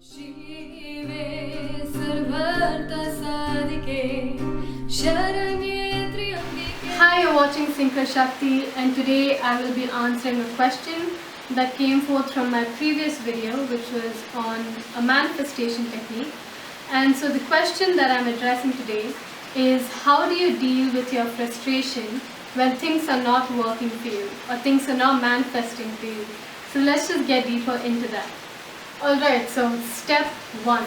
Shive sarvarta sadike sharanye triyambike. Hi, you're watching Synchro Shakti, and today I will be answering a question that came forth from my previous video, which was on a manifestation technique. And so the question that I'm addressing today is, how do you deal with your frustration when things are not working for you or things are not manifesting for you? So let's just get deeper into that. Alright, so step 1.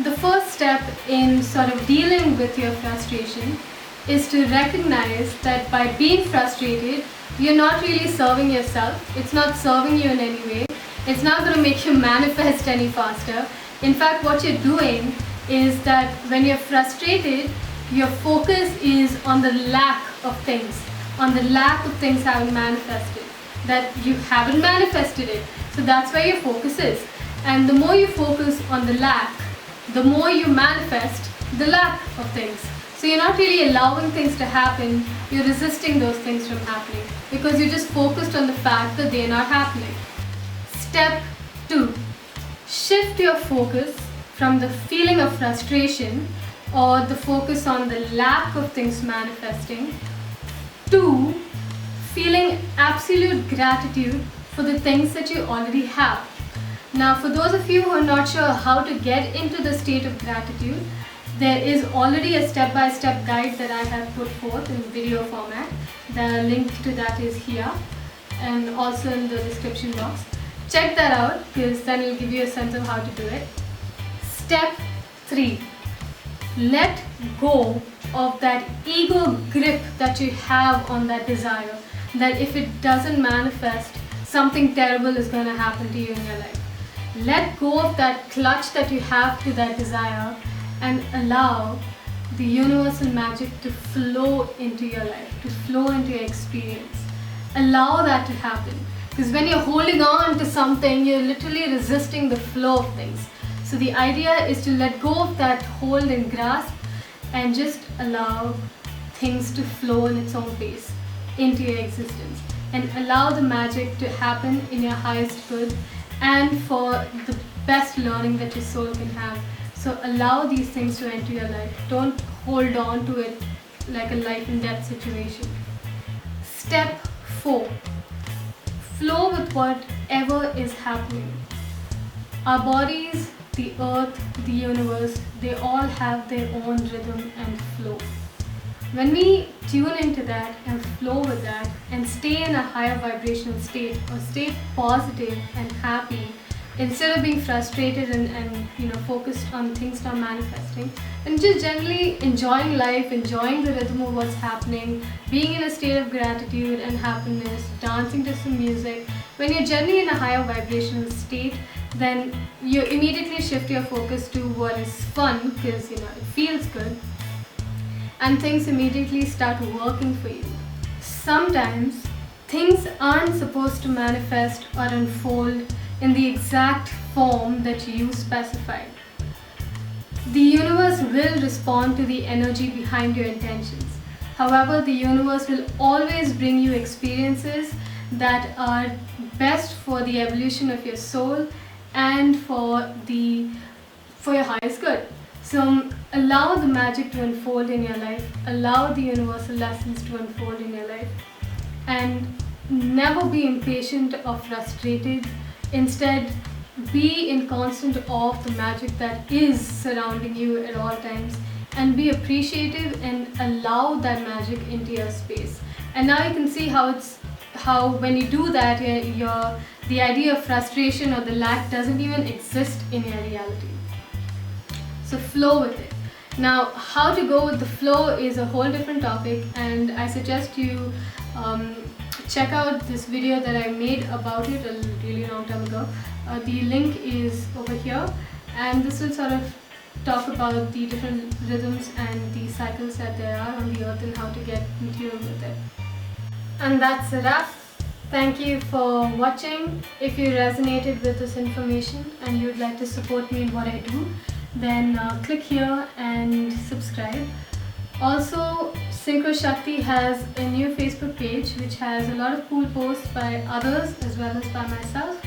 The first step in sort of dealing with your frustration is to recognize that by being frustrated, you're not really serving yourself. It's not serving you in any way. It's not going to make you manifest any faster. In fact, what you're doing is that when you're frustrated, your focus is on the lack of things, having manifested, that you haven't manifested it. So that's where your focus is. And the more you focus on the lack, the more you manifest the lack of things. So you're not really allowing things to happen, you're resisting those things from happening because you're just focused on the fact that they're not happening. Step 2. Shift your focus from the feeling of frustration or the focus on the lack of things manifesting to feeling absolute gratitude for the things that you already have. Now, for those of you who are not sure how to get into the state of gratitude, there is already a step-by-step guide that I have put forth in video format. The link to that is here and also in the description box. Check that out because then it will give you a sense of how to do it. Step 3. Let go of that ego grip that you have on that desire, that if it doesn't manifest, something terrible is going to happen to you in your life. Let go of that clutch that you have to that desire and allow the universal magic to flow into your life, to flow into your experience. Allow that to happen. Because when you're holding on to something, you're literally resisting the flow of things. So the idea is to let go of that hold and grasp and just allow things to flow in its own pace into your existence. And allow the magic to happen in your highest good and for the best learning that your soul can have. So allow these things to enter your life. Don't hold on to it like a life and death situation. Step 4. Flow with whatever is happening. Our bodies, the earth, the universe, they all have their own rhythm and flow. When we tune into that and flow with that and stay in a higher vibrational state or stay positive and happy instead of being frustrated and focused on things not manifesting, and just generally enjoying life, enjoying the rhythm of what's happening, being in a state of gratitude and happiness, dancing to some music, when you're generally in a higher vibrational state, then you immediately shift your focus to what is fun because it feels good. And things immediately start working for you. Sometimes things aren't supposed to manifest or unfold in the exact form that you specified. The universe will respond to the energy behind your intentions. However, the universe will always bring you experiences that are best for the evolution of your soul and for your highest good. So allow the magic to unfold in your life, allow the universal lessons to unfold in your life, and never be impatient or frustrated. Instead, be in constant awe of the magic that is surrounding you at all times, and be appreciative and allow that magic into your space. And now you can see how when you do that, the idea of frustration or the lack doesn't even exist in your reality. So flow with it. Now, how to go with the flow is a whole different topic, and I suggest you check out this video that I made about it a really long time ago. The link is over here, and this will sort of talk about the different rhythms and the cycles that there are on the earth and how to get in tune with it. And that's a wrap. Thank you for watching. If you resonated with this information and you'd like to support me in what I do, then click here and subscribe. Also, Synchro Shakti has a new Facebook page which has a lot of cool posts by others as well as by myself.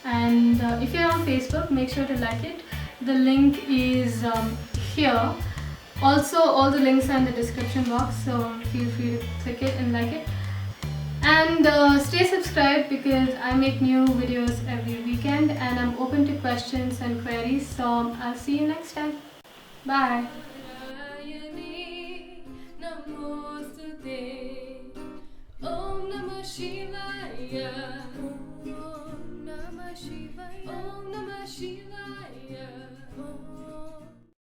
And if you're on Facebook, make sure to like it. The link is here. Also, all the links are in the description box, so feel free to click it and like it. And stay subscribed because I make new videos every weekend and I'm open to questions and queries. So I'll see you next time. Bye. Om Namah Shivaya. Om Namah Shivaya. Om Namah Shivaya.